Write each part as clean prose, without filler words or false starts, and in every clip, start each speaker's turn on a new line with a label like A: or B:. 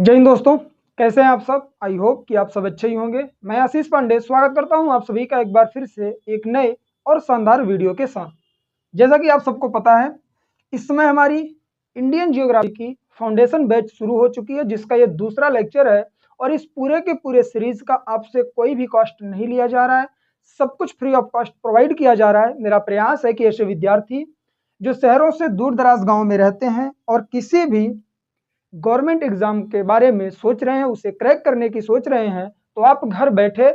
A: जय हिंद दोस्तों, कैसे हैं आप सब। आई होप कि आप सब अच्छे ही होंगे। मैं आशीष पांडे स्वागत करता हूं आप सभी का एक बार फिर से एक नए और शानदार वीडियो के साथ। जैसा कि आप सबको पता है, इस समय हमारी इंडियन जियोग्राफी की फाउंडेशन बैच शुरू हो चुकी है, जिसका ये दूसरा लेक्चर है। और इस पूरे के पूरे सीरीज का आपसे कोई भी कॉस्ट नहीं लिया जा रहा है, सब कुछ फ्री ऑफ कॉस्ट प्रोवाइड किया जा रहा है। मेरा प्रयास है कि ऐसे विद्यार्थी जो शहरों से दूर दराज गाँव में रहते हैं और किसी भी गवर्नमेंट एग्जाम के बारे में सोच रहे हैं, उसे क्रैक करने की सोच रहे हैं, तो आप घर बैठे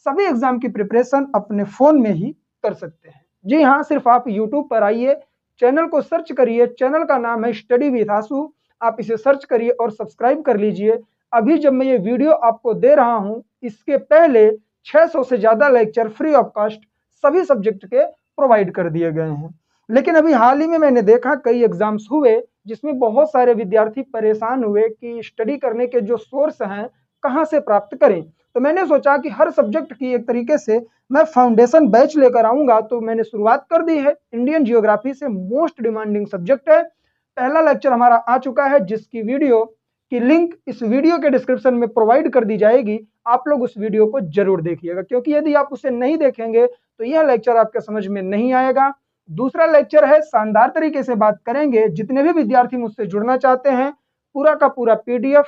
A: सभी एग्जाम की प्रिपरेशन अपने फोन में ही कर सकते हैं। जी हाँ, सिर्फ आप यूट्यूब पर आइए, चैनल को सर्च करिए। चैनल का नाम है स्टडी विद आशु। आप इसे सर्च करिए और सब्सक्राइब कर लीजिए। अभी जब मैं ये वीडियो आपको दे रहा हूँ, इसके पहले 600 से ज्यादा लेक्चर फ्री ऑफ कॉस्ट सभी सब्जेक्ट के प्रोवाइड कर दिए गए हैं। लेकिन अभी हाल ही में मैंने देखा कई एग्जाम्स हुए जिसमें बहुत सारे विद्यार्थी परेशान हुए कि स्टडी करने के जो सोर्स हैं कहां से प्राप्त करें। तो मैंने सोचा कि हर सब्जेक्ट की एक तरीके से मैं फाउंडेशन बैच लेकर आऊंगा। तो मैंने शुरुआत कर दी है। इंडियन जियोग्राफी से मोस्ट डिमांडिंग सब्जेक्ट है। पहला लेक्चर हमारा आ चुका है, जिसकी वीडियो की लिंक इस वीडियो के डिस्क्रिप्शन में प्रोवाइड कर दी जाएगी। आप लोग उस वीडियो को जरूर देखिएगा, क्योंकि यदि आप उसे नहीं देखेंगे तो यह लेक्चर आपके समझ में नहीं आएगा। दूसरा लेक्चर है, शानदार तरीके से बात करेंगे। जितने भी विद्यार्थी मुझसे जुड़ना चाहते हैं, पूरा का पूरा पीडीएफ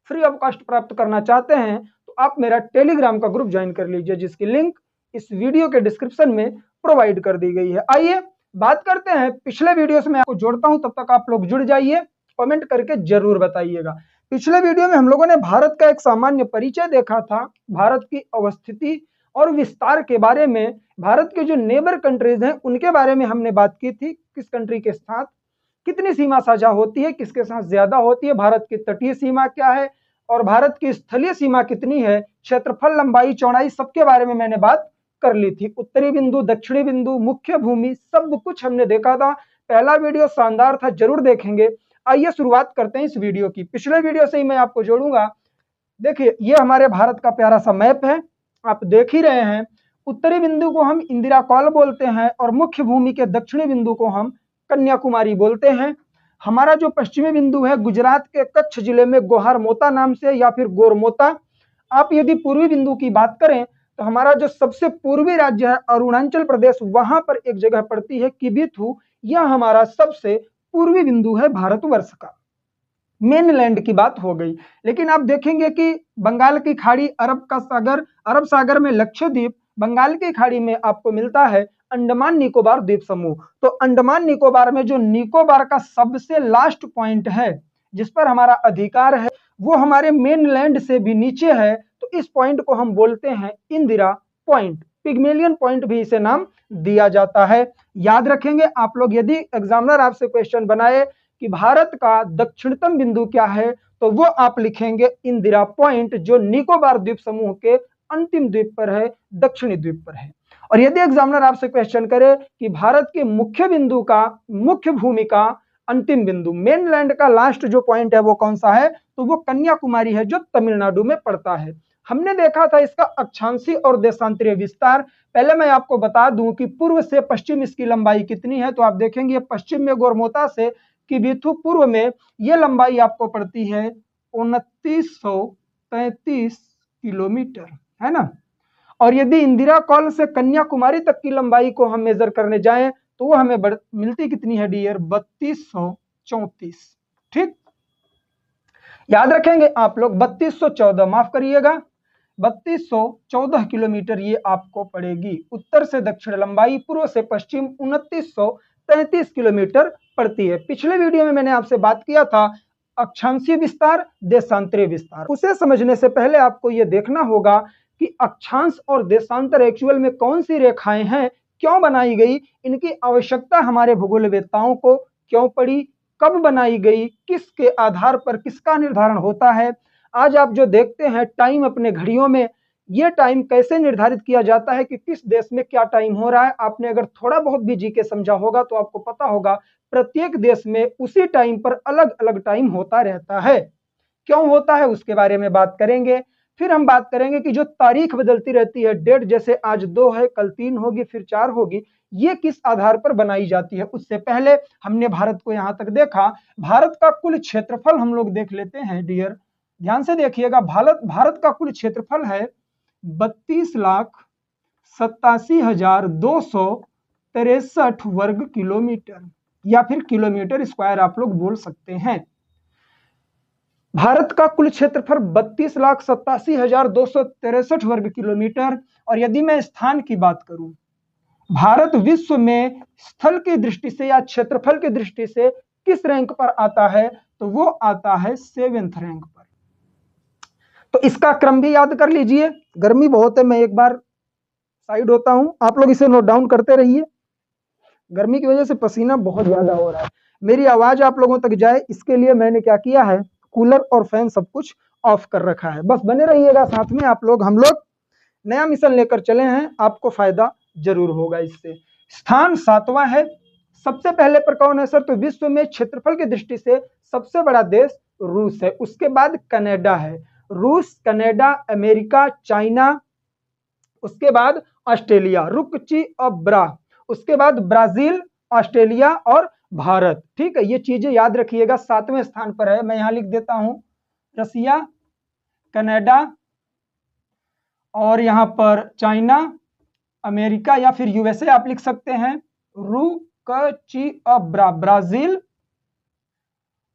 A: फ्री ऑफ कॉस्ट प्राप्त करना चाहते हैं, तो आप मेरा टेलीग्राम का ग्रुप ज्वाइन कर लीजिए, जिसकी लिंक इस वीडियो के डिस्क्रिप्शन में प्रोवाइड कर दी गई है। आइए बात करते हैं। पिछले वीडियो से मैं आपको जोड़ता हूं, तब तक आप लोग जुड़ जाइए, कमेंट करके जरूर बताइएगा। पिछले वीडियो में हम लोगों ने भारत का एक सामान्य परिचय देखा था, भारत की अवस्थिति और विस्तार के बारे में। भारत के जो नेबर कंट्रीज हैं उनके बारे में हमने बात की थी, किस कंट्री के साथ कितनी सीमा साझा होती है, किसके साथ ज्यादा होती है, भारत की तटीय सीमा क्या है और भारत की स्थलीय सीमा कितनी है, क्षेत्रफल, लंबाई, चौड़ाई, सबके बारे में मैंने बात कर ली थी। उत्तरी बिंदु, दक्षिणी बिंदु, मुख्य भूमि, सब कुछ हमने देखा था। पहला वीडियो शानदार था, जरूर देखेंगे। आइए शुरुआत करते हैं इस वीडियो की। पिछले वीडियो से ही मैं आपको जोड़ूंगा। देखिए, ये हमारे भारत का प्यारा सा मैप है, आप देख ही रहे हैं। उत्तरी बिंदु को हम इंदिरा कॉल बोलते हैं और मुख्य भूमि के दक्षिणी बिंदु को हम कन्याकुमारी बोलते हैं। हमारा जो पश्चिमी बिंदु है, गुजरात के कच्छ जिले में गोहारमोता नाम से या फिर गोरमोता। आप यदि पूर्वी बिंदु की बात करें तो हमारा जो सबसे पूर्वी राज्य है अरुणाचल प्रदेश, वहां पर एक जगह पड़ती है किबिथु। यह हमारा सबसे पूर्वी बिंदु है भारतवर्ष का। मेनलैंड की बात हो गई। लेकिन आप देखेंगे कि बंगाल की खाड़ी, अरब सागर में लक्षद्वीप, बंगाल की खाड़ी में आपको मिलता है अंडमान निकोबार द्वीप समूह। तो अंडमान निकोबार में जो निकोबार का सबसे लास्ट पॉइंट है जिस पर हमारा अधिकार है, वो हमारे मेनलैंड से भी नीचे है। तो इस पॉइंट को हम बोलते हैं इंदिरा पॉइंट, पिग्मेलियन पॉइंट भी इसे नाम दिया जाता है। याद रखेंगे आप लोग, यदि एग्जामिनर आपसे क्वेश्चन बनाए कि भारत का दक्षिणतम बिंदु क्या है, तो वो आप लिखेंगे इंदिरा पॉइंट, जो निकोबार द्वीप समूह के अंतिम द्वीप पर है, दक्षिणी द्वीप पर है। और यदि एग्जामिनर आपसे क्वेश्चन करे कि भारत के मुख्य बिंदु का, मुख्य भूमि का अंतिम बिंदु, मेनलैंड का लास्ट जो पॉइंट है वो कौन सा है, तो वो कन्याकुमारी है, जो तमिलनाडु में पड़ता है। हमने देखा था इसका अक्षांशीय और देशांतरीय विस्तार। पहले मैं आपको बता दूं कि पूर्व से पश्चिम इसकी लंबाई कितनी है। तो आप देखेंगे पश्चिम में गोरमोता से किबिथु, पूर्व में ये लंबाई आपको पड़ती है 2933 किलोमीटर, है ना। और यदि इंदिरा कॉल से कन्याकुमारी तक की लंबाई को हम मेजर करने जाएं तो वो हमें मिलती कितनी है डियर, 3234। ठीक, याद रखेंगे आप लोग, 3214, माफ करिएगा, 3214 किलोमीटर ये आपको पड़ेगी। उत्तर से दक्षिण लंबाई, पूर्व से पश्चिम 2933 किलोमीटर पड़ती है। पिछले वीडियो में मैंने आपसे बात किया था अक्षांशीय विस्तार, देशांतरीय विस्तार। उसे समझने से पहले आपको यह देखना होगा कि अक्षांश और देशांतर एक्चुअल में कौन सी रेखाएं हैं, क्यों बनाई गई, इनकी आवश्यकता हमारे भूगोलवेत्ताओं को क्यों पड़ी, कब बनाई गई, किसके आधार पर किसका निर्धारण होता है। आज आप जो देखते हैं टाइम अपने घड़ियों में, ये टाइम कैसे निर्धारित किया जाता है कि किस देश में क्या टाइम हो रहा है। आपने अगर थोड़ा बहुत भी जीके समझा होगा तो आपको पता होगा प्रत्येक देश में उसी टाइम पर अलग अलग टाइम होता रहता है। क्यों होता है उसके बारे में बात करेंगे। फिर हम बात करेंगे कि जो तारीख बदलती रहती है, डेट, जैसे आज 2 है, कल 3 होगी, फिर 4 होगी, ये किस आधार पर बनाई जाती है। उससे पहले हमने भारत को यहां तक देखा। भारत का कुल क्षेत्रफल हम लोग देख लेते हैं डियर, ध्यान से देखिएगा। भारत का कुल क्षेत्रफल है 32,87,263 वर्ग किलोमीटर, या फिर किलोमीटर स्क्वायर आप लोग बोल सकते हैं। भारत का कुल क्षेत्रफल 32,87,263 वर्ग किलोमीटर। और यदि मैं स्थान की बात करूं, भारत विश्व में स्थल की दृष्टि से या क्षेत्रफल की दृष्टि से किस रैंक पर आता है, तो वो आता है 7वें रैंक पर। तो इसका क्रम भी याद कर लीजिए। गर्मी बहुत है, मैं एक बार साइड होता हूं, आप लोग इसे नोट डाउन करते रहिए। गर्मी की वजह से पसीना बहुत ज्यादा हो रहा है, मेरी आवाज आप लोगों तक जाए इसके लिए मैंने क्या किया है, कूलर और फैन सब कुछ ऑफ कर रखा है। बस बने रहिएगा साथ में, हम लोग नया मिशन लेकर चले हैं, आपको फायदा जरूर होगा इससे। स्थान 7वां है। सबसे पहले पर कौन है सर, तो विश्व में क्षेत्रफल की दृष्टि से सबसे बड़ा देश रूस है। उसके बाद कनाडा है, रूस, कनाडा, अमेरिका, चाइना, उसके बाद ऑस्ट्रेलिया, रुकची और ब्रा, उसके बाद ब्राजील, ऑस्ट्रेलिया और भारत। ठीक है, ये चीजें याद रखिएगा। 7वें स्थान पर है, मैं यहां लिख देता हूं रसिया, कनाडा, और यहां पर चाइना, अमेरिका या फिर यूएसए आप लिख सकते हैं, रुकची और ब्राजील,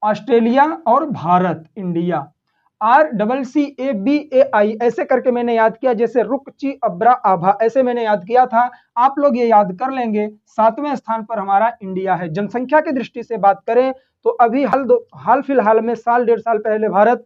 A: ऑस्ट्रेलिया और भारत, इंडिया। RCCABAI ऐसे करके मैंने याद किया, जैसे रुकची, अब्रा, आभा, ऐसे मैंने याद किया था। आप लोग ये याद कर लेंगे। 7वें स्थान पर हमारा इंडिया है। जनसंख्या की दृष्टि से बात करें तो अभी हाल फिलहाल में, साल 1.5 साल पहले भारत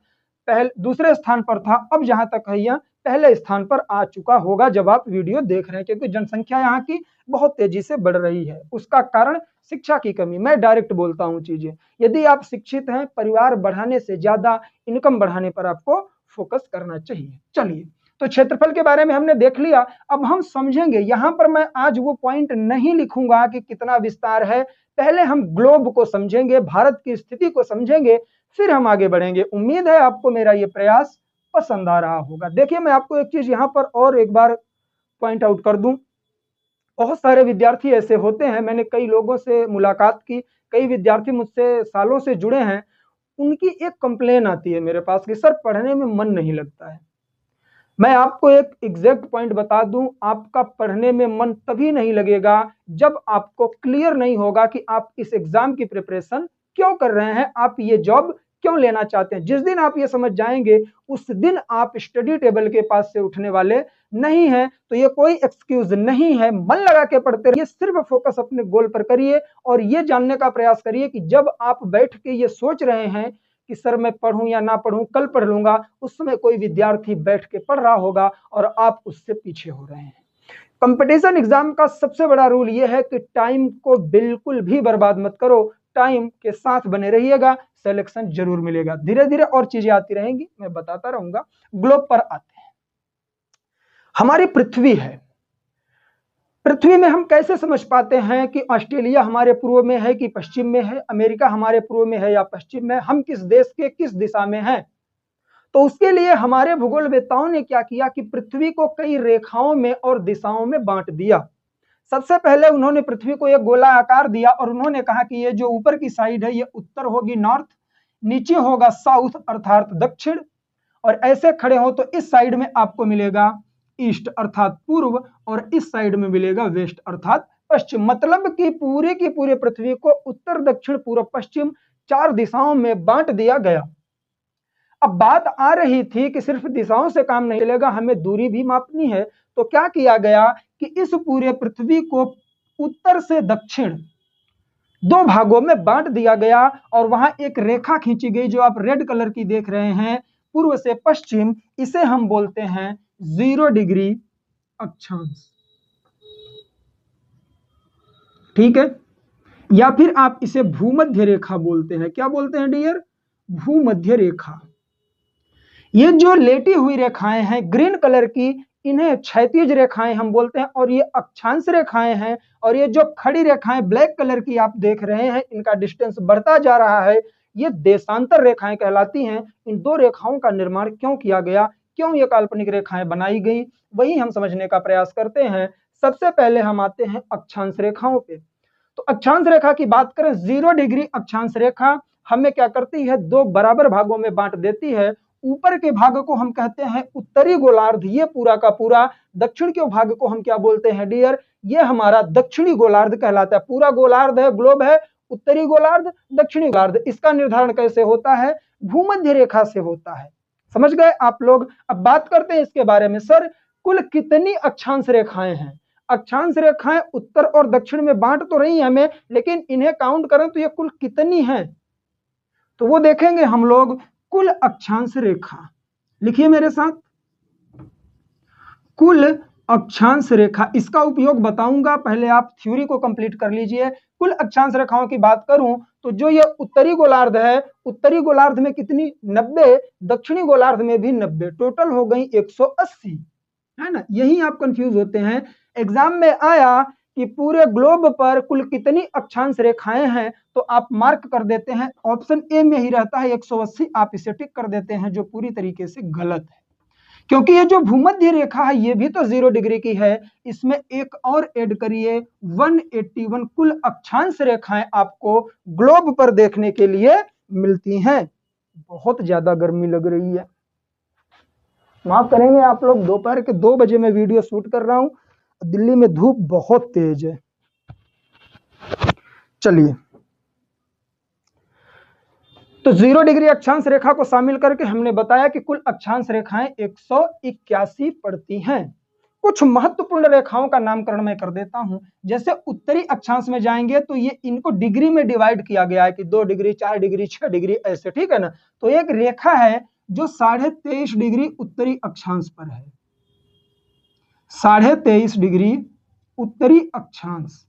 A: दूसरे स्थान पर था। अब जहां तक है यह पहले स्थान पर आ चुका होगा जब आप वीडियो देख रहे हैं, क्योंकि जनसंख्या यहाँ की बहुत तेजी से बढ़ रही है। उसका कारण शिक्षा की कमी। मैं डायरेक्ट बोलता हूँ चीजें। यदि आप शिक्षित हैं, परिवार बढ़ाने से ज्यादा इनकम बढ़ाने पर आपको फोकस करना चाहिए। चलिए, तो क्षेत्रफल के बारे में हमने देख लिया। अब हम समझेंगे, यहां पर मैं आज वो पॉइंट नहीं लिखूंगा कि कितना विस्तार है, पहले हम ग्लोब को समझेंगे, भारत की स्थिति को समझेंगे, फिर हम आगे बढ़ेंगे। उम्मीद है आपको मेरा ये प्रयास पसंद आ रहा होगा। देखिए, मैं आपको एक चीज यहां पर और एक बार पॉइंट आउट कर दूं। बहुत सारे विद्यार्थी ऐसे होते हैं, मैंने कई लोगों से मुलाकात की, कई विद्यार्थी मुझसे सालों से जुड़े हैं। उनकी एक कंप्लेन आती है मेरे पास कि सर पढ़ने में मन नहीं लगता है। मैं आपको एक एग्जैक्ट पॉइंट बता दूं, आपका पढ़ने में मन तभी नहीं लगेगा जब आपको क्लियर नहीं होगा कि आप इस एग्जाम की प्रिपरेशन क्यों कर रहे हैं, आप ये जॉब क्यों लेना चाहते हैं। जिस दिन आप ये समझ जाएंगे उस दिन आप स्टडी टेबल के पास से उठने वाले नहीं है। तो ये कोई एक्सक्यूज नहीं है, मन लगा के पढ़ते रहिए, सिर्फ फोकस अपने गोल पर करिए और ये जानने का प्रयास करिए कि जब आप बैठ के ये सोच रहे हैं कि सर मैं पढ़ूं या ना पढ़ूं, कल पढ़ लूंगा, उस समय कोई विद्यार्थी बैठ के पढ़ रहा होगा और आप उससे पीछे हो रहे हैं। कंपटीशन एग्जाम का सबसे बड़ा रूल यह है कि टाइम को बिल्कुल भी बर्बाद मत करो, टाइम के साथ बने रहिएगा, सिलेक्शन जरूर मिलेगा। धीरे धीरे और चीजें आती रहेंगी, मैं बताता रहूंगा। ग्लोब पर आते हैं। हमारी पृथ्वी है, पृथ्वी में हम कैसे समझ पाते हैं कि ऑस्ट्रेलिया हमारे पूर्व में है कि पश्चिम में है, अमेरिका हमारे पूर्व में है या पश्चिम में, हम किस देश के किस दिशा में हैं। तो उसके लिए हमारे भूगोलवेत्ताओं ने क्या किया कि पृथ्वी को कई रेखाओं में और दिशाओं में बांट दिया। सबसे पहले उन्होंने पृथ्वी को एक गोला आकार दिया और उन्होंने कहा कि ये जो ऊपर की साइड है ये उत्तर होगी, नॉर्थ, नीचे होगा साउथ अर्थात दक्षिण, और ऐसे खड़े हो तो इस साइड में आपको मिलेगा ईस्ट अर्थात पूर्व, और इस साइड में मिलेगा वेस्ट अर्थात पश्चिम। मतलब कि पूरे की पूरे पृथ्वी को उत्तर, दक्षिण, पूर्व, पश्चिम 4 दिशाओं में बांट दिया गया। अब बात आ रही थी कि सिर्फ दिशाओं से काम नहीं चलेगा, हमें दूरी भी मापनी है। तो क्या किया गया कि इस पूरे पृथ्वी को उत्तर से दक्षिण 2 भागों में बांट दिया गया और वहां एक रेखा खींची गई जो आप रेड कलर की देख रहे हैं, पूर्व से पश्चिम। इसे हम बोलते हैं 0 डिग्री अक्षांश, ठीक है, या फिर आप इसे भूमध्य रेखा बोलते हैं। क्या बोलते हैं डियर? भूमध्य रेखा। ये जो लेटी हुई रेखाएं हैं ग्रीन कलर की, इन्हें क्षैतिज रेखाएं हम बोलते हैं, और ये अक्षांश रेखाएं हैं। और ये जो खड़ी रेखाएं ब्लैक कलर की आप देख रहे हैं, इनका डिस्टेंस बढ़ता जा रहा है, ये देशांतर रेखाएं कहलाती हैं। इन 2 रेखाओं का निर्माण क्यों किया गया, क्यों ये काल्पनिक रेखाएं बनाई गई, वही हम समझने का प्रयास करते हैं। सबसे पहले हम आते हैं अक्षांश रेखाओं पे। तो अक्षांश रेखा की बात करें, 0 डिग्री अक्षांश रेखा हमें क्या करती है, दो बराबर भागों में बांट देती है। ऊपर के भाग को हम कहते हैं उत्तरी गोलार्ध, ये पूरा का पूरा। दक्षिण के भाग को हम क्या बोलते हैं डियर, ये हमारा दक्षिणी गोलार्ध कहलाता है। पूरा गोलार्ध है, ग्लोब है, उत्तरी गोलार्ध, दक्षिणी गोलार्ध। इसका निर्धारण कैसे होता है, भूमध्य रेखा से होता है। समझ गए आप लोग। अब बात करते हैं इसके बारे में, सर कुल कितनी अक्षांश रेखाएं हैं। अक्षांश रेखाएं उत्तर और दक्षिण में बांट तो रही है हमें, लेकिन इन्हें काउंट करें तो ये कुल कितनी है, तो वो देखेंगे हम लोग। कुल अक्षांश रेखा, लिखिए मेरे साथ, कुल अक्षांश रेखा। इसका उपयोग बताऊंगा, पहले आप थ्योरी को कंप्लीट कर लीजिए। कुल अक्षांश रेखाओं की बात करूं तो जो ये उत्तरी गोलार्ध है, उत्तरी गोलार्ध में कितनी, 90, दक्षिणी गोलार्ध में भी 90, टोटल हो गई 180, है ना। यही आप कंफ्यूज होते हैं। एग्जाम में आया कि पूरे ग्लोब पर कुल कितनी अक्षांश रेखाएं हैं, तो आप मार्क कर देते हैं, ऑप्शन ए में ही रहता है 180, आप इसे टिक कर देते हैं, जो पूरी तरीके से गलत है। क्योंकि ये जो भूमध्य रेखा है ये भी तो 0 डिग्री की है, इसमें एक और ऐड करिए, 181 कुल अक्षांश रेखाएं आपको ग्लोब पर देखने के लिए मिलती हैं। बहुत ज्यादा गर्मी लग रही है, माफ करेंगे आप लोग, दोपहर के 2 बजे मैं वीडियो शूट कर रहा हूं, दिल्ली में धूप बहुत तेज है। चलिए, तो 0 डिग्री अक्षांश रेखा को शामिल करके हमने बताया कि कुल अक्षांश रेखाएं 181 पड़ती हैं। कुछ महत्वपूर्ण रेखाओं का नामकरण मैं कर देता हूं। जैसे उत्तरी अक्षांश में जाएंगे तो ये इनको डिग्री में डिवाइड किया गया है कि 2 डिग्री, 4 डिग्री, 6 डिग्री, ऐसे, ठीक है ना। तो एक रेखा है जो 23.5 डिग्री उत्तरी अक्षांश पर है, 23.5 डिग्री उत्तरी अक्षांश,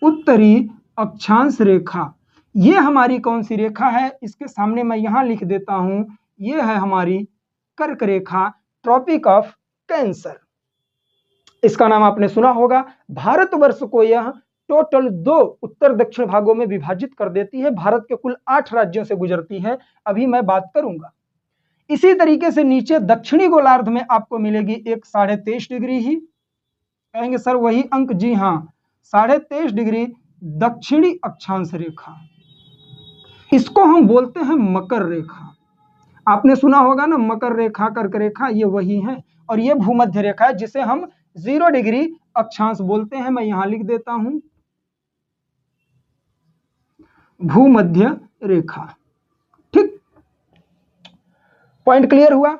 A: उत्तरी अक्षांश रेखा। ये हमारी कौन सी रेखा है, इसके सामने मैं यहां लिख देता हूं, ये है हमारी कर्क रेखा, ट्रॉपिक ऑफ कैंसर। इसका नाम आपने सुना होगा। भारतवर्ष को यह टोटल 2 उत्तर दक्षिण भागों में विभाजित कर देती है। भारत के कुल 8 राज्यों से गुजरती है, अभी मैं बात करूंगा। इसी तरीके से नीचे दक्षिणी गोलार्ध में आपको मिलेगी एक 23.5 डिग्री ही, कहेंगे सर वही अंक, जी हां, 23.5 डिग्री दक्षिणी अक्षांश रेखा। इसको हम बोलते हैं मकर रेखा। आपने सुना होगा ना, मकर रेखा, कर्क रेखा, ये वही है। और ये भूमध्य रेखा है जिसे हम 0 डिग्री अक्षांश बोलते हैं। मैं यहां लिख देता हूं भूमध्य रेखा। ठीक, पॉइंट क्लियर हुआ।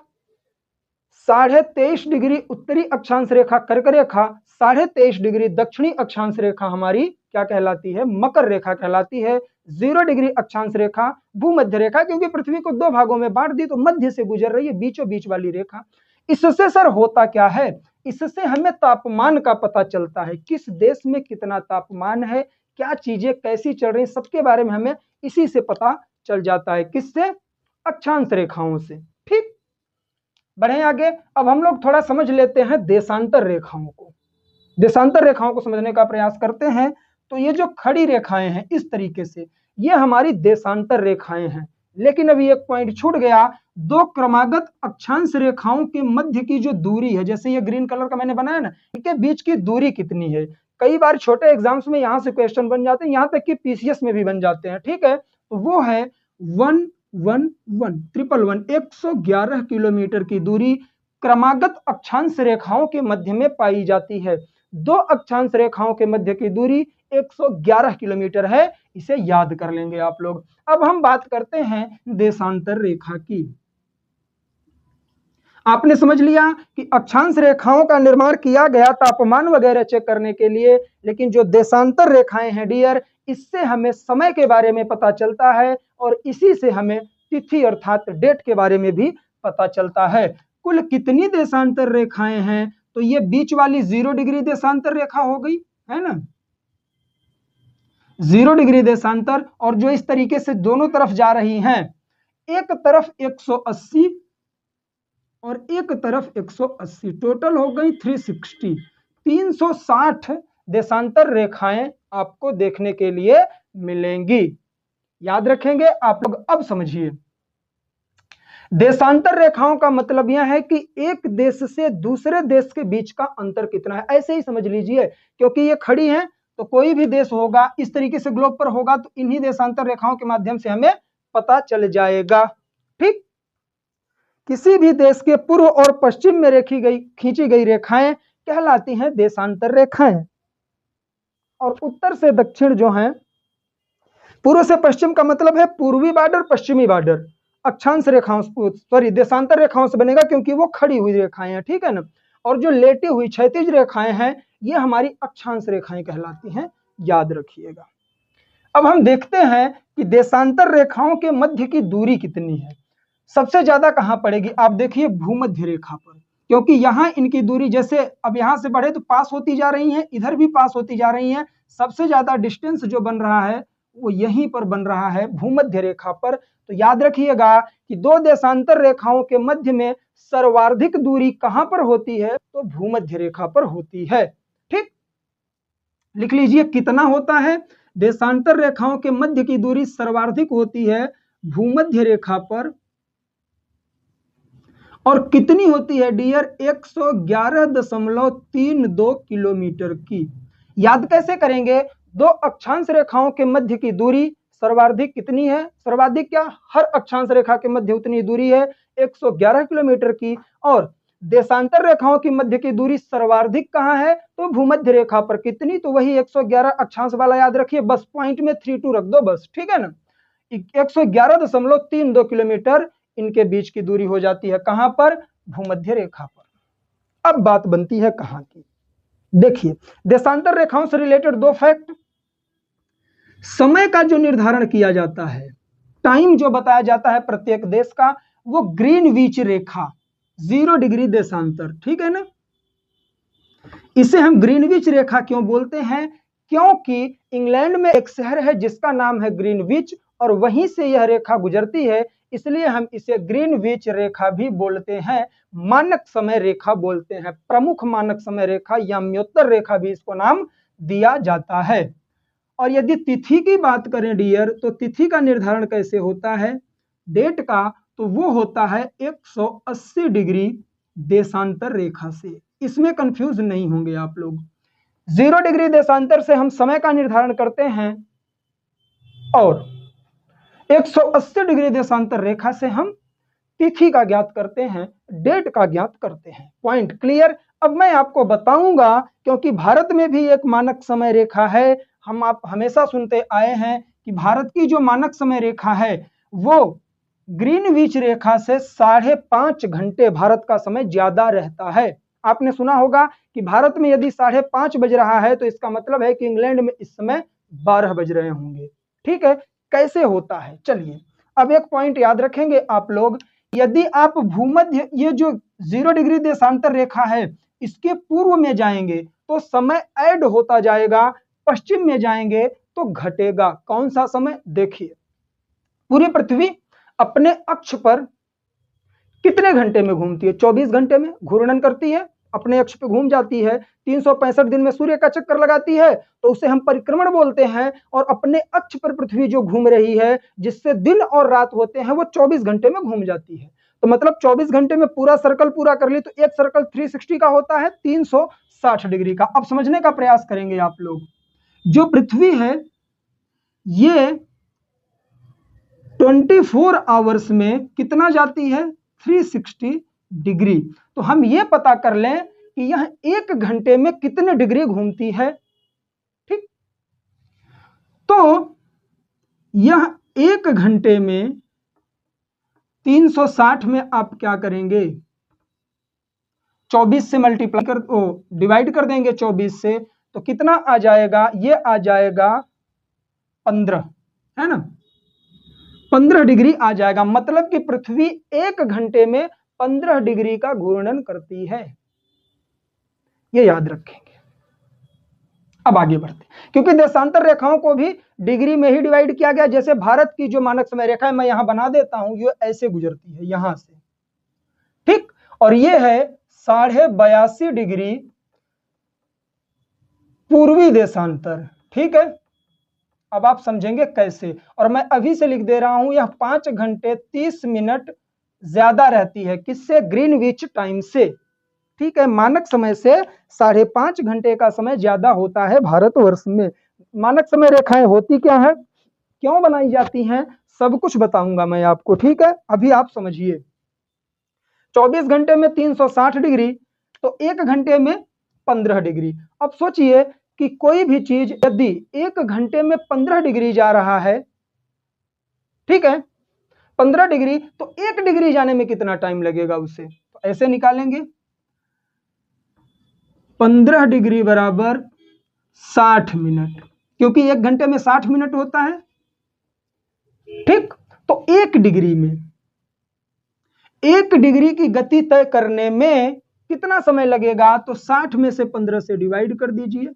A: 23.5 डिग्री उत्तरी अक्षांश रेखा कर्क रेखा, 23.5 डिग्री दक्षिणी अक्षांश रेखा हमारी क्या कहलाती है, मकर रेखा कहलाती है। 0 डिग्री अक्षांश रेखा भूमध्य रेखा, क्योंकि पृथ्वी को 2 भागों में बांट दी तो मध्य से गुजर रही है, बीचों बीच वाली रेखा। इससे सर होता क्या है, इससे हमें तापमान का पता चलता है, किस देश में कितना तापमान है, क्या चीजें कैसी चल रही, सबके बारे में हमें इसी से पता चल जाता है। किससे, अक्षांश रेखाओं से। ठीक, बढ़े आगे। अब हम लोग थोड़ा समझ लेते हैं देशांतर रेखाओं को। देशांतर रेखाओं को समझने का प्रयास करते हैं। तो ये जो खड़ी रेखाएं हैं इस तरीके से, ये हमारी देशांतर रेखाएं हैं। लेकिन अभी एक पॉइंट छूट गया, 2 क्रमागत अक्षांश रेखाओं के मध्य की जो दूरी है, जैसे ये ग्रीन कलर का मैंने बनाया ना, इनके बीच की दूरी कितनी है। कई बार छोटे एग्जाम्स में यहां से क्वेश्चन बन जाते हैं, यहां तक कि पीसीएस में भी बन जाते हैं। ठीक है, तो वो है 111 किलोमीटर की दूरी क्रमागत अक्षांश रेखाओं के मध्य में पाई जाती है। 2 अक्षांश रेखाओं के मध्य की दूरी 111 किलोमीटर है, इसे याद कर लेंगे आप लोग। अब हम बात करते हैं देशांतर रेखा की। आपने समझ लिया कि अक्षांश रेखाओं का निर्माण किया गया तापमान वगैरह चेक करने के लिए, लेकिन जो देशांतर रेखाएं हैं डियर, इससे हमें समय के बारे में पता चलता है और इसी से हमें तिथि अर्थात डेट के बारे में भी पता चलता है। कुल कितनी देशांतर रेखाएं हैं, तो ये बीच वाली 0 डिग्री देशांतर रेखा हो गई, है ना, 0 डिग्री देशांतर। और जो इस तरीके से दोनों तरफ जा रही हैं, एक तरफ 180 और एक तरफ 180, टोटल हो गई 360, 360 देशांतर रेखाएं आपको देखने के लिए मिलेंगी। याद रखेंगे आप लोग। अब समझिए, देशांतर रेखाओं का मतलब यह है कि एक देश से दूसरे देश के बीच का अंतर कितना है, ऐसे ही समझ लीजिए, क्योंकि ये खड़ी है तो कोई भी देश होगा इस तरीके से ग्लोब पर होगा तो इन्हीं देशांतर रेखाओं के माध्यम से हमें पता चल जाएगा। ठीक, किसी भी देश के पूर्व और पश्चिम में खींची गई रेखाएं कहलाती हैं देशांतर रेखाएं। और उत्तर से दक्षिण जो है, पूर्व से पश्चिम का मतलब है पूर्वी बॉर्डर पश्चिमी बॉर्डर, अक्षांश रेखाओं सॉरी देशांतर रेखाओं से बनेगा क्योंकि वो खड़ी हुई रेखाएं हैं, ठीक है ना। और जो लेटी हुई क्षैतिज रेखाएं हैं ये हमारी अक्षांश रेखाएं कहलाती हैं, याद रखिएगा। अब हम देखते हैं कि देशांतर रेखाओं के मध्य की दूरी कितनी है। सबसे ज्यादा कहां पड़ेगी, आप देखिए भूमध्य रेखा पर, क्योंकि यहां इनकी दूरी जैसे अब यहां से बढ़े तो पास होती जा रही है, इधर भी पास होती जा रही है। सबसे ज्यादा डिस्टेंस जो बन रहा है वो यहीं पर बन रहा है भूमध्य रेखा पर। तो याद रखिएगा कि दो देशांतर रेखाओं के मध्य में सर्वाधिक दूरी कहां पर होती है, तो भूमध्य रेखा पर होती है। ठीक, लिख लीजिए कितना होता है, देशांतर रेखाओं के मध्य की दूरी सर्वाधिक होती है भूमध्य रेखा पर, और कितनी होती है डियर, 111.32 किलोमीटर की। याद कैसे करेंगे, दो अक्षांश रेखाओं के मध्य की दूरी सर्वाधिक कितनी है, सर्वाधिक क्या, हर अक्षांश रेखा के मध्य उतनी दूरी है 111 किलोमीटर की, और देशांतर रेखाओं की मध्य की दूरी सर्वाधिक कहां है, तो भूमध्य रेखा पर, कितनी, तो वही 111 अक्षांश वाला याद रखिए, बस पॉइंट में 32 रख दो बस, ठीक है ना। 111.32 किलोमीटर इनके बीच की दूरी हो जाती है, कहां पर, भूमध्य रेखा पर। अब बात बनती है कहां की, देखिए देशांतर रेखाओं से रिलेटेड दो फैक्ट, समय का जो निर्धारण किया जाता है, टाइम जो बताया जाता है प्रत्येक देश का, वो ग्रीनविच रेखा 0 डिग्री देशांतर, ठीक है ना। इसे हम ग्रीनविच रेखा क्यों बोलते हैं, क्योंकि इंग्लैंड में एक शहर है जिसका नाम है ग्रीनविच और वहीं से यह रेखा गुजरती है, इसलिए हम इसे ग्रीनविच रेखा भी बोलते हैं, मानक समय रेखा बोलते हैं, प्रमुख मानक समय रेखा या म्योत्तर रेखा भी इसको नाम दिया जाता है। और यदि तिथि की बात करें डियर, तो तिथि का निर्धारण कैसे होता है, डेट का, तो वो होता है 180 डिग्री देशांतर रेखा से। इसमें कंफ्यूज नहीं होंगे आप लोग। 0 डिग्री देशांतर से हम समय का निर्धारण करते हैं और 180 डिग्री देशांतर रेखा से हम तिथि का ज्ञात करते हैं, डेट का ज्ञात करते हैं। Point clear. अब मैं आपको बताऊंगा, क्योंकि भारत में भी एक मानक समय रेखा है, हम आप हमेशा सुनते आए हैं कि भारत की जो मानक समय रेखा है वो ग्रीनविच रेखा से 5.5 घंटे भारत का समय ज्यादा रहता है। आपने सुना होगा कि भारत में यदि 5:30 बज रहा है तो इसका मतलब है कि इंग्लैंड में इस समय 12 बज रहे होंगे, ठीक है। कैसे होता है, चलिए अब एक पॉइंट याद रखेंगे आप लोग, यदि आप भूमध्य, ये जो 0 डिग्री देशांतर रेखा है इसके पूर्व में जाएंगे तो समय ऐड होता जाएगा, पश्चिम में जाएंगे तो घटेगा। कौन सा समय, देखिए पूरी पृथ्वी अपने अक्ष पर कितने घंटे में घूमती है, 24 घंटे में घूर्णन करती है, अपने अक्ष पे घूम जाती है। 365 दिन में सूर्य का चक्कर लगाती है तो उसे हम परिक्रमण बोलते हैं, और अपने अक्ष पर पृथ्वी जो घूम रही है जिससे दिन और रात होते हैं वो 24 घंटे में घूम जाती है। तो मतलब 24 घंटे में पूरा सर्कल पूरा कर ली तो एक सर्कल 360 का होता है 360 डिग्री का। अब समझने का प्रयास करेंगे आप लोग, जो पृथ्वी है ये 24 आवर्स में कितना जाती है, 360 डिग्री। तो हम ये पता कर लें कि यह 1 घंटे में कितने डिग्री घूमती है, ठीक। तो यह 1 घंटे में 360 में आप क्या करेंगे, 24 से मल्टीप्लाई कर डिवाइड कर देंगे 24 से, तो कितना आ जाएगा, ये आ जाएगा 15, है ना, 15 डिग्री आ जाएगा। मतलब कि पृथ्वी 1 घंटे में 15 डिग्री का घूर्णन करती है, ये याद रखेंगे। अब आगे बढ़ते, क्योंकि देशांतर रेखाओं को भी डिग्री में ही डिवाइड किया गया। जैसे भारत की जो मानक समय रेखा है मैं यहां बना देता हूं, ये ऐसे गुजरती है यहां से, ठीक, और ये है 82.5 डिग्री पूर्वी देशांतर, ठीक है। अब आप समझेंगे कैसे, और मैं अभी से लिख दे रहा हूं, यह 5 घंटे 30 मिनट ज्यादा रहती है। किससे? ग्रीनविच टाइम से। ठीक है, मानक समय से 5.5 घंटे का समय ज्यादा होता है भारतवर्ष में। मानक समय रेखाएं होती क्या है, क्यों बनाई जाती हैं, सब कुछ बताऊंगा मैं आपको। ठीक है, अभी आप समझिए। 24 घंटे में 360 डिग्री, तो 1 घंटे में 15 डिग्री। अब सोचिए कि कोई भी चीज यदि 1 घंटे में 15 डिग्री जा रहा है, ठीक है, 15 डिग्री, तो 1 डिग्री जाने में कितना टाइम लगेगा उसे? तो ऐसे निकालेंगे, 15 डिग्री बराबर 60 मिनट, क्योंकि 1 घंटे में 60 मिनट होता है। ठीक, तो 1 डिग्री में, 1 डिग्री की गति तय करने में कितना समय लगेगा? तो 60 में से 15 से डिवाइड कर दीजिए,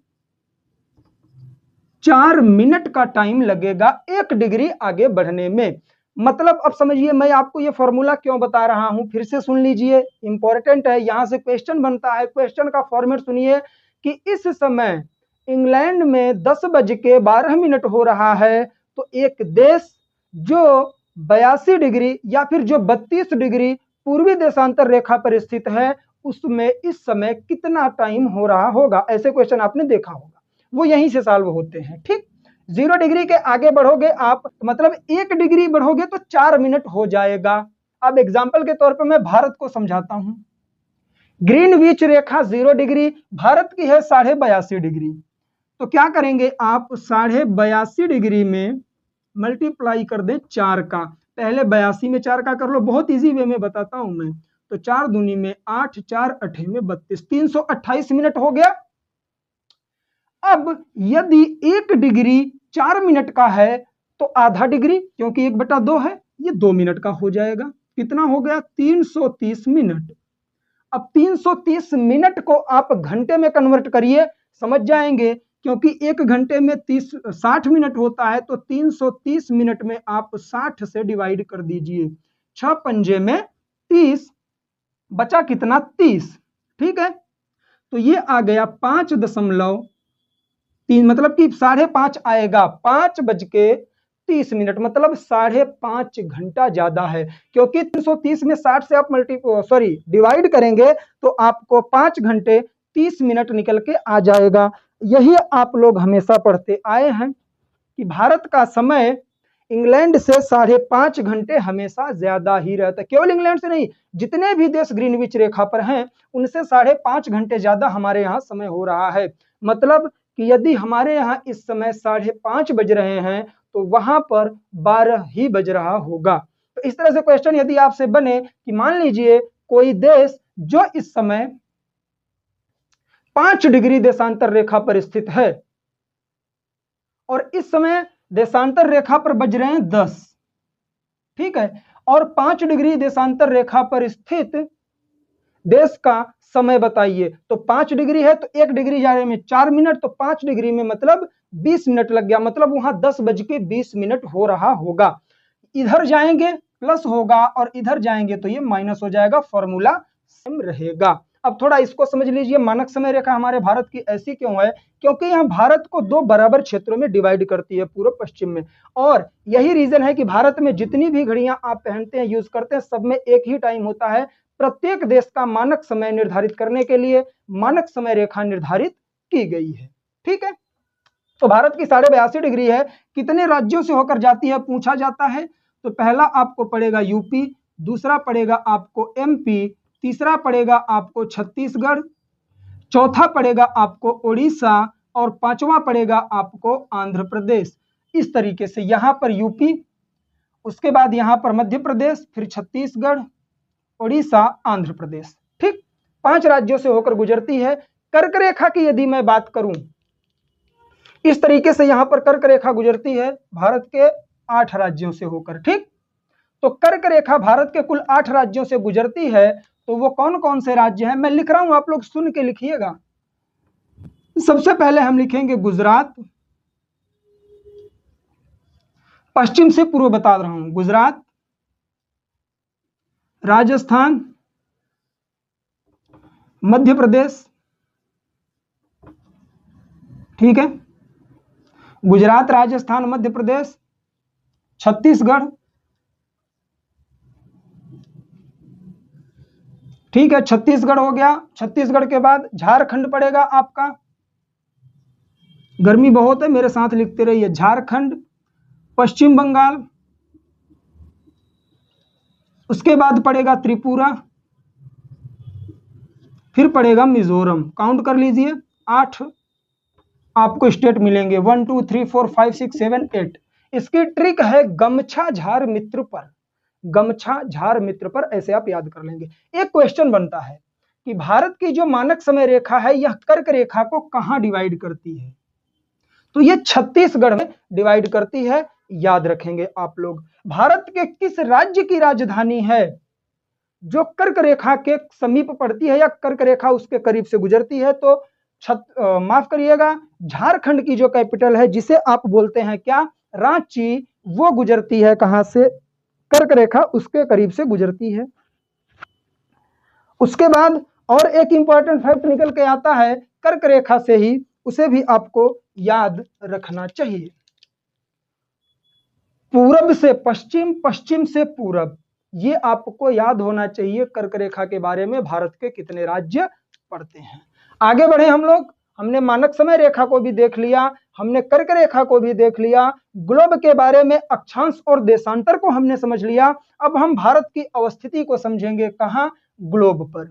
A: 4 मिनट का टाइम लगेगा 1 डिग्री आगे बढ़ने में। मतलब अब समझिए मैं आपको ये फॉर्मूला क्यों बता रहा हूं, फिर से सुन लीजिए, इंपॉर्टेंट है, यहां से क्वेश्चन बनता है। क्वेश्चन का फॉर्मेट सुनिए कि इस समय इंग्लैंड में 10:12 हो रहा है, तो एक देश जो 82 डिग्री या फिर जो 32 डिग्री पूर्वी देशांतर रेखा पर स्थित है, उसमें इस समय कितना टाइम हो रहा होगा। ऐसे क्वेश्चन आपने देखा होगा, वो यहीं से सॉल्व होते हैं। ठीक, 0 डिग्री के आगे बढ़ोगे आप, मतलब 1 डिग्री बढ़ोगे तो 4 मिनट हो जाएगा। अब एग्जाम्पल के तौर पर मैं भारत को समझाता हूं। ग्रीनविच रेखा 0 डिग्री, भारत की है 82.5 डिग्री। तो क्या करेंगे आप, 82.5 डिग्री में मल्टीप्लाई कर दें 4 का। पहले 82 में 4 का कर लो, बहुत इजी वे में बताता हूं मैं। तो 4 दूनी में 8, 4 8 में 32, 328 मिनट हो गया। अब यदि 1 डिग्री 4 मिनट का है, तो आधा डिग्री, क्योंकि 1/2 है, ये 2 मिनट का हो जाएगा। कितना हो गया? 330 मिनट। अब 330 मिनट को आप घंटे में कन्वर्ट करिए, समझ जाएंगे, क्योंकि 1 घंटे में 60 मिनट होता है, तो 330 मिनट में आप 60 से डिवाइड कर दीजिए, 6 पंजे में 30, बचा कितना? 30। ठीक है, तो ये आ गया 5.3, मतलब कि 5:30 आएगा, 5:30, मतलब 5.5 घंटा ज्यादा है, क्योंकि 330 में 60 से आप डिवाइड करेंगे तो आपको 5 घंटे 30 मिनट निकल के आ जाएगा। यही आप लोग हमेशा पढ़ते आए हैं कि भारत का समय इंग्लैंड से 5.5 घंटे हमेशा ज्यादा ही रहता है। केवल इंग्लैंड से नहीं, जितने भी देश ग्रीनविच रेखा पर हैं, उनसे 5.5 घंटे ज्यादा हमारे यहाँ समय हो रहा है। मतलब कि यदि हमारे यहाँ इस समय 5:30 बज रहे हैं, तो वहां पर 12 ही बज रहा होगा। तो इस तरह से क्वेश्चन यदि आपसे बने कि मान लीजिए कोई देश जो इस समय 5 डिग्री देशांतर रेखा पर स्थित है, और इस समय देशांतर रेखा पर बज रहे हैं 10, ठीक है, और 5 डिग्री देशांतर रेखा पर स्थित देश का समय बताइए। तो 5 डिग्री है, तो 1 डिग्री जाने में 4 मिनट, तो 5 डिग्री में मतलब 20 मिनट लग गया, मतलब वहां 10:20 हो रहा होगा। इधर जाएंगे प्लस होगा, और इधर जाएंगे तो ये माइनस हो जाएगा, फॉर्मूला सेम रहेगा। अब थोड़ा इसको समझ लीजिए, मानक समय रेखा हमारे भारत की ऐसी क्यों है? क्योंकि यहाँ भारत को 2 बराबर क्षेत्रों में डिवाइड करती है, पूर्व पश्चिम में, और यही रीजन है कि भारत में जितनी भी घड़ियां आप पहनते हैं, यूज करते हैं, सब में एक ही टाइम होता है। प्रत्येक देश का मानक समय निर्धारित करने के लिए मानक समय रेखा निर्धारित की गई है। ठीक है, तो भारत की 82.5 डिग्री है, कितने राज्यों से होकर जाती है पूछा जाता है। तो पहला आपको पड़ेगा यूपी, दूसरा पड़ेगा आपको एमपी, तीसरा पड़ेगा आपको छत्तीसगढ़, चौथा पड़ेगा आपको उड़ीसा, और पांचवा पड़ेगा आपको आंध्र प्रदेश। इस तरीके से यहाँ पर यूपी, उसके बाद यहाँ पर मध्य प्रदेश, फिर छत्तीसगढ़, उड़ीसा, आंध्र प्रदेश। ठीक, 5 राज्यों से होकर गुजरती है। कर्क रेखा की यदि मैं बात करूं, इस तरीके से यहां पर कर्क रेखा गुजरती है भारत के 8 राज्यों से होकर। ठीक, तो कर्क रेखा भारत के कुल 8 राज्यों से गुजरती है। तो वो कौन कौन से राज्य हैं, मैं लिख रहा हूं, आप लोग सुन के लिखिएगा। सबसे पहले हम लिखेंगे गुजरात, पश्चिम से पूर्व बता रहा हूं, गुजरात, राजस्थान, मध्य प्रदेश, ठीक है, गुजरात, राजस्थान, मध्य प्रदेश, छत्तीसगढ़, ठीक है, छत्तीसगढ़ हो गया। छत्तीसगढ़ के बाद झारखंड पड़ेगा आपका, गर्मी बहुत है मेरे साथ लिखते रहिए, झारखंड, पश्चिम बंगाल, उसके बाद पड़ेगा त्रिपुरा, फिर पड़ेगा मिजोरम। काउंट कर लीजिए, 8 आपको स्टेट मिलेंगे, 1 2 3 4 5 6 7 8। इसकी ट्रिक है गमछा झार मित्र पर, गमछा झार मित्र पर, ऐसे आप याद कर लेंगे। एक क्वेश्चन बनता है कि भारत की जो मानक समय रेखा है यह कर्क रेखा को कहां डिवाइड करती है, तो ये छत्तीसगढ़ में डिवाइड करती है, याद रखेंगे आप लोग। भारत के किस राज्य की राजधानी है जो कर्क रेखा के समीप पड़ती है या कर्क रेखा उसके करीब से गुजरती है, तो माफ करिएगा, झारखंड की जो कैपिटल है जिसे आप बोलते हैं क्या, रांची, वो गुजरती है कहां से, कर्क रेखा उसके करीब से गुजरती है। उसके बाद और एक इंपॉर्टेंट फैक्ट निकल के आता है कर्क रेखा से ही, उसे भी आपको याद रखना चाहिए। पूरब से पश्चिम, पश्चिम से पूरब, ये आपको याद होना चाहिए कर्क रेखा के बारे में, भारत के कितने राज्य पड़ते हैं। आगे बढ़े हम लोग, हमने मानक समय रेखा को भी देख लिया, हमने कर्क रेखा को भी देख लिया, ग्लोब के बारे में अक्षांश और देशांतर को हमने समझ लिया। अब हम भारत की अवस्थिति को समझेंगे, कहां, ग्लोब पर।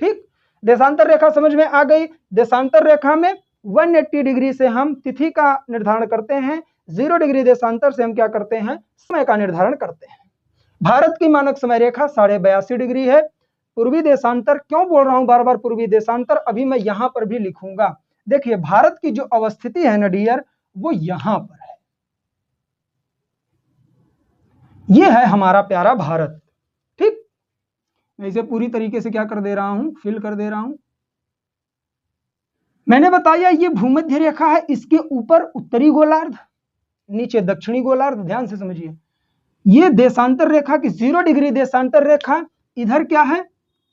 A: ठीक, देशांतर रेखा समझ में आ गई। देशांतर रेखा में 180 डिग्री से हम तिथि का निर्धारण करते हैं, 0 डिग्री देशांतर से हम क्या करते हैं, समय का निर्धारण करते हैं। भारत की मानक समय रेखा 82.5 डिग्री है। पूर्वी देशांतर, क्यों बोल रहा हूं बार बार पूर्वी देशांतर, अभी मैं यहां पर भी लिखूंगा। देखिए भारत की जो अवस्थिति है ना डियर, वो यहां पर है, ये है हमारा प्यारा भारत। ठीक, मैं इसे पूरी तरीके से क्या कर दे रहा हूं, फिल कर दे रहा हूं। मैंने बताया ये भूमध्य रेखा है, इसके ऊपर उत्तरी गोलार्ध, नीचे दक्षिणी गोलार्ध, ध्यान से समझिए। ये देशांतर रेखा की 0 डिग्री देशांतर रेखा, इधर क्या है,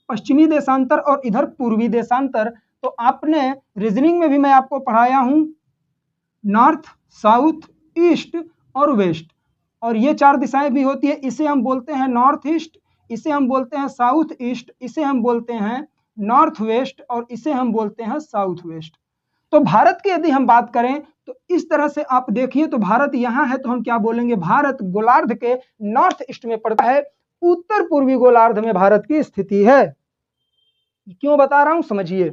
A: पश्चिमी देशांतर और इधर पूर्वी देशांतर। तो आपने रीजनिंग में भी मैं आपको पढ़ाया हूं, नॉर्थ, साउथ, ईस्ट और वेस्ट, और ये 4 दिशाएं भी होती है। इसे हम बोलते हैं नॉर्थ ईस्ट, इसे हम बोलते हैं साउथ ईस्ट, इसे हम बोलते हैं नॉर्थ वेस्ट, और इसे हम बोलते हैं साउथ वेस्ट। तो भारत की यदि हम बात करें तो इस तरह से आप देखिए, तो भारत यहां है तो हम क्या बोलेंगे, भारत गोलार्ध के नॉर्थ ईस्ट में पड़ता है, उत्तर पूर्वी गोलार्ध में भारत की स्थिति है। क्यों बता रहा हूं, समझिए,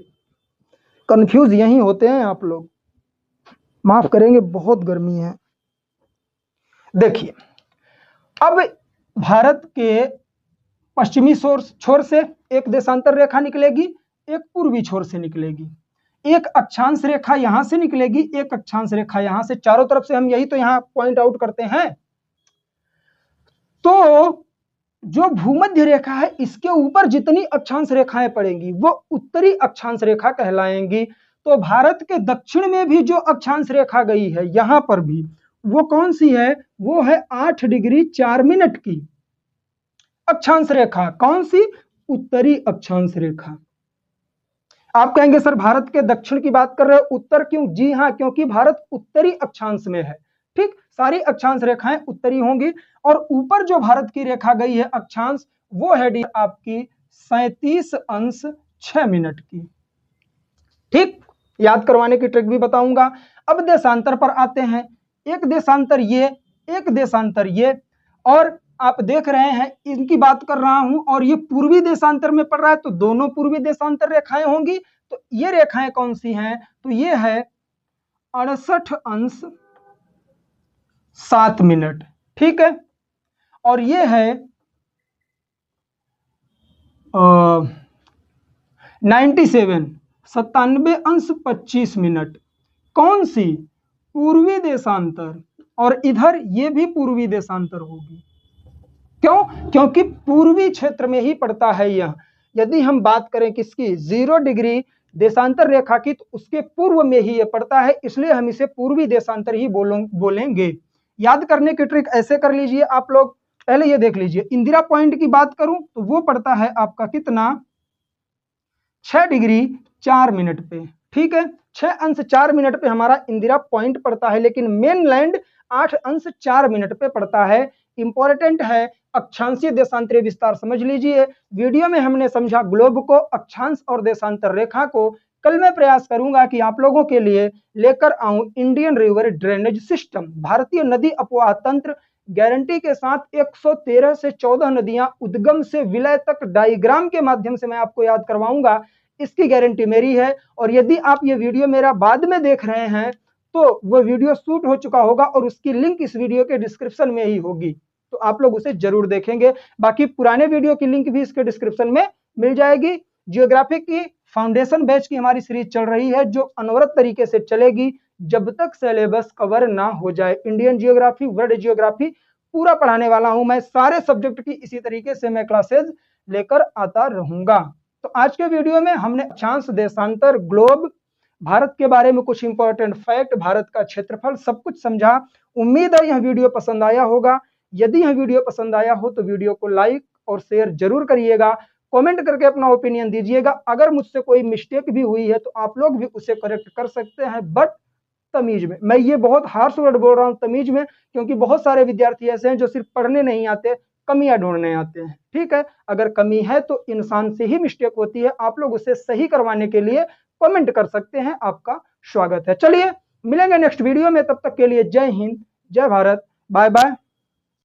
A: कंफ्यूज यही होते हैं आप लोग, माफ करेंगे बहुत गर्मी है। देखिए अब भारत के पश्चिमी छोर से एक देशांतर रेखा निकलेगी, एक पूर्वी छोर से निकलेगी, एक अक्षांश रेखा यहां से निकलेगी, एक अक्षांश रेखा यहां से, चारों तरफ से हम यही तो यहां पॉइंट आउट करते हैं। तो जो भूमध्य रेखा है इसके ऊपर जितनी अक्षांश रेखाएं पड़ेंगी वो उत्तरी अक्षांश रेखा कहलाएंगी। तो भारत के दक्षिण में भी जो अक्षांश रेखा गई है यहां पर भी, वो कौन सी है, वो है 8 डिग्री 4 मिनट की अक्षांश रेखा। कौन सी, उत्तरी अक्षांश रेखा। आप कहेंगे सर भारत के दक्षिण की बात कर रहे हो, उत्तर क्यों, जी हां, क्योंकि भारत उत्तरी अक्षांश में है। ठीक, सारी अक्षांश रेखाएं उत्तरी होंगी, और ऊपर जो भारत की रेखा गई है अक्षांश, वो है आपकी 37.6 मिनट की। ठीक, याद करवाने की ट्रिक भी बताऊंगा। अब देशांतर पर आते हैं, एक देशांतर ये, एक देशांतर ये, और आप देख रहे हैं इनकी बात कर रहा हूं, और ये पूर्वी देशांतर में पड़ रहा है, तो दोनों पूर्वी देशांतर रेखाएं होंगी। तो ये रेखाएं कौन सी हैं, तो ये है 68.7 मिनट। ठीक है, और ये है 97.25 मिनट। कौन सी, पूर्वी देशांतर, और इधर ये भी पूर्वी देशांतर होगी। क्यों, क्योंकि पूर्वी क्षेत्र में ही पड़ता है यह। यदि हम बात करें किसकी, 0 डिग्री देशांतर रेखा की, तो उसके पूर्व में ही यह पड़ता है, इसलिए हम इसे पूर्वी देशांतर ही बोलेंगे। याद करने की ट्रिक ऐसे कर लीजिए आप लोग, पहले ये देख लीजिए, इंदिरा पॉइंट की बात करूं तो वो पड़ता है आपका कितना, 6 डिग्री 4 मिनट पे। ठीक है, 6.4 मिनट पे हमारा इंदिरा पॉइंट पड़ता है, लेकिन मेनलैंड 8.4 मिनट पे पड़ता है। इंपॉर्टेंट है अक्षांशीय देशांतरीय विस्तार समझ लीजिए। वीडियो में हमने समझा ग्लोब को, अक्षांश और देशांतर रेखा को। कल मैं प्रयास करूंगा कि आप लोगों के लिए लेकर आऊं इंडियन रिवर ड्रेनेज सिस्टम, भारतीय नदी अपवाह तंत्र, गारंटी के साथ 113 से 14 नदियां उद्गम से विलय तक डायग्राम के माध्यम से मैं आपको याद करवाऊंगा। इसकी गारंटी मेरी है। और यदि आप ये वीडियो मेरा बाद में देख रहे हैं तो वो वीडियो शूट हो चुका होगा और उसकी लिंक इस वीडियो के डिस्क्रिप्शन में ही होगी, तो आप लोग उसे जरूर देखेंगे। बाकी पुराने वीडियो की लिंक भी इसके डिस्क्रिप्शन में मिल जाएगी। जियोग्राफी की फाउंडेशन बैच की हमारी सीरीज चल रही है जो अनवरत तरीके से चलेगी जब तक सिलेबस कवर ना हो जाए। इंडियन जियोग्राफी, वर्ल्ड जियोग्राफी पूरा पढ़ाने वाला हूं मैं। सारे सब्जेक्ट की इसी तरीके से मैं क्लासेज लेकर आता रहूंगा। तो आज के वीडियो में हमने अक्षांश, देशांतर, ग्लोब, भारत के बारे में कुछ इंपॉर्टेंट फैक्ट, भारत का क्षेत्रफल सब कुछ समझा। उम्मीद है यह वीडियो पसंद आया होगा। यदि यह वीडियो पसंद आया हो तो वीडियो को लाइक और शेयर जरूर करिएगा। कमेंट करके अपना ओपिनियन दीजिएगा। अगर मुझसे कोई मिस्टेक भी हुई है तो आप लोग भी उसे करेक्ट कर सकते हैं, बट तमीज में। मैं ये बहुत हार्श वर्ड बोल रहा हूँ तमीज में, क्योंकि बहुत सारे विद्यार्थी ऐसे हैं जो सिर्फ पढ़ने नहीं आते, कमियां ढूंढने आते हैं। ठीक है, अगर कमी है तो इंसान से ही मिस्टेक होती है। आप लोग उसे सही करवाने के लिए कमेंट कर सकते हैं, आपका स्वागत है। चलिए मिलेंगे नेक्स्ट वीडियो में, तब तक के लिए जय हिंद, जय भारत, बाय बाय।